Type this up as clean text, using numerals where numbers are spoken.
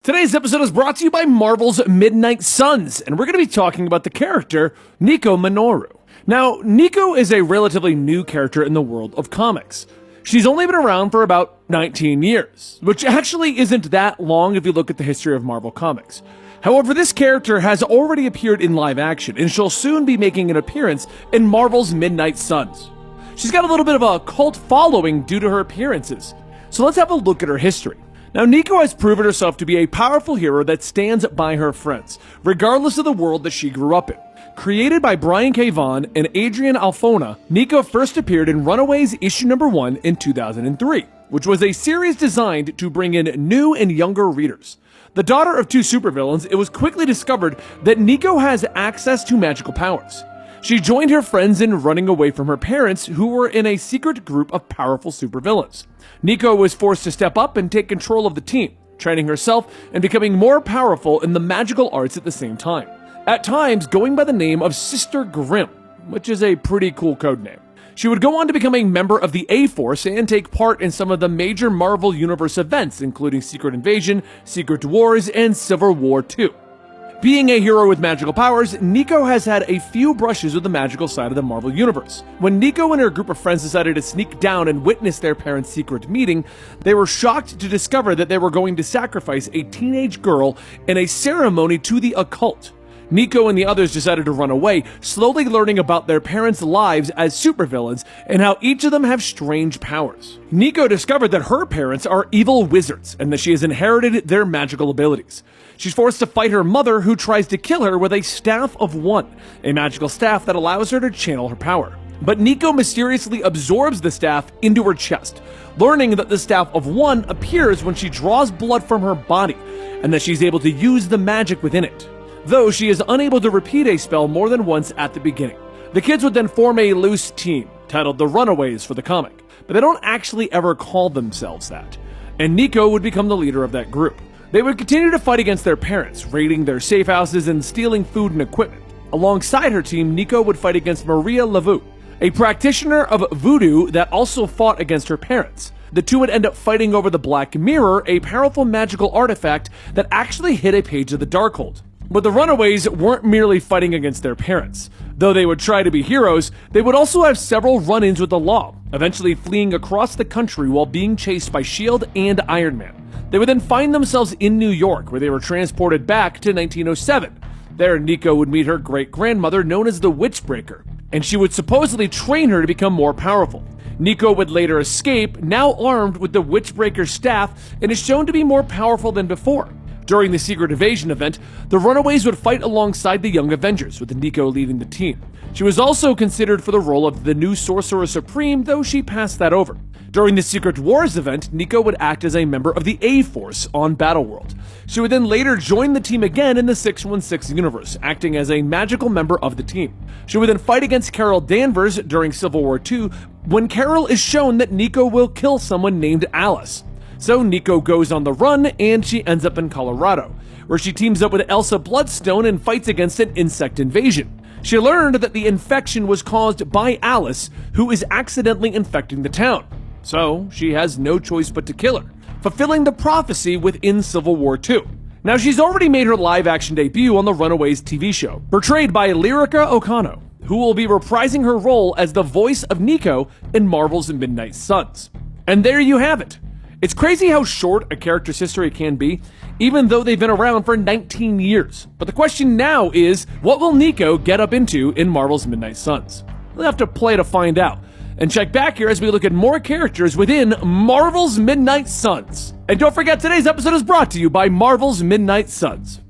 Today's episode is brought to you by Marvel's Midnight Suns, and we're going to be talking about the character Nico Minoru. Now, Nico is a relatively new character in the world of comics. She's only been around for about 19 years, which actually isn't that long if you look at the history of Marvel Comics. However, this character has already appeared in live action, and she'll soon be making an appearance in Marvel's Midnight Suns. She's got a little bit of a cult following due to her appearances, so let's have a look at her history. Now, Nico has proven herself to be a powerful hero that stands by her friends, regardless of the world that she grew up in. Created by Brian K. Vaughan and Adrian Alphona, Nico first appeared in Runaways issue number 1 in 2003, which was a series designed to bring in new and younger readers. The daughter of two supervillains, it was quickly discovered that Nico has access to magical powers. She joined her friends in running away from her parents, who were in a secret group of powerful supervillains. Nico was forced to step up and take control of the team, training herself and becoming more powerful in the magical arts at the same time. At times, going by the name of Sister Grimm, which is a pretty cool codename. She would go on to become a member of the A-Force and take part in some of the major Marvel Universe events, including Secret Invasion, Secret Wars, and Civil War II. Being a hero with magical powers, Nico has had a few brushes with the magical side of the Marvel Universe. When Nico and her group of friends decided to sneak down and witness their parents' secret meeting, they were shocked to discover that they were going to sacrifice a teenage girl in a ceremony to the occult. Nico and the others decided to run away, slowly learning about their parents' lives as supervillains and how each of them have strange powers. Nico discovered that her parents are evil wizards and that she has inherited their magical abilities. She's forced to fight her mother, who tries to kill her with a Staff of One, a magical staff that allows her to channel her power. But Nico mysteriously absorbs the staff into her chest, learning that the Staff of One appears when she draws blood from her body, and that she's able to use the magic within it. Though she is unable to repeat a spell more than once at the beginning. The kids would then form a loose team, titled the Runaways for the comic, but they don't actually ever call themselves that, and Nico would become the leader of that group. They would continue to fight against their parents, raiding their safe houses and stealing food and equipment. Alongside her team, Nico would fight against Maria Laveau, a practitioner of voodoo that also fought against her parents. The two would end up fighting over the Black Mirror, a powerful magical artifact that actually hid a page of the Darkhold. But the Runaways weren't merely fighting against their parents. Though they would try to be heroes, they would also have several run-ins with the law, eventually fleeing across the country while being chased by S.H.I.E.L.D. and Iron Man. They would then find themselves in New York, where they were transported back to 1907. There, Nico would meet her great-grandmother, known as the Witchbreaker, and she would supposedly train her to become more powerful. Nico would later escape, now armed with the Witchbreaker's staff, and is shown to be more powerful than before. During the Secret Invasion event, the Runaways would fight alongside the Young Avengers, with Nico leading the team. She was also considered for the role of the new Sorcerer Supreme, though she passed that over. During the Secret Wars event, Nico would act as a member of the A-Force on Battleworld. She would then later join the team again in the 616 universe, acting as a magical member of the team. She would then fight against Carol Danvers during Civil War II, when Carol is shown that Nico will kill someone named Alice. So Nico goes on the run, and she ends up in Colorado, where she teams up with Elsa Bloodstone and fights against an insect invasion. She learned that the infection was caused by Alice, who is accidentally infecting the town. So she has no choice but to kill her, fulfilling the prophecy within Civil War II. Now, she's already made her live-action debut on the Runaways TV show, portrayed by Lyrica Okano, who will be reprising her role as the voice of Nico in Marvel's Midnight Suns. And there you have it. It's crazy how short a character's history can be, even though they've been around for 19 years. But the question now is, what will Nico get up into in Marvel's Midnight Suns? We'll have to play to find out. And check back here as we look at more characters within Marvel's Midnight Suns. And don't forget, today's episode is brought to you by Marvel's Midnight Suns.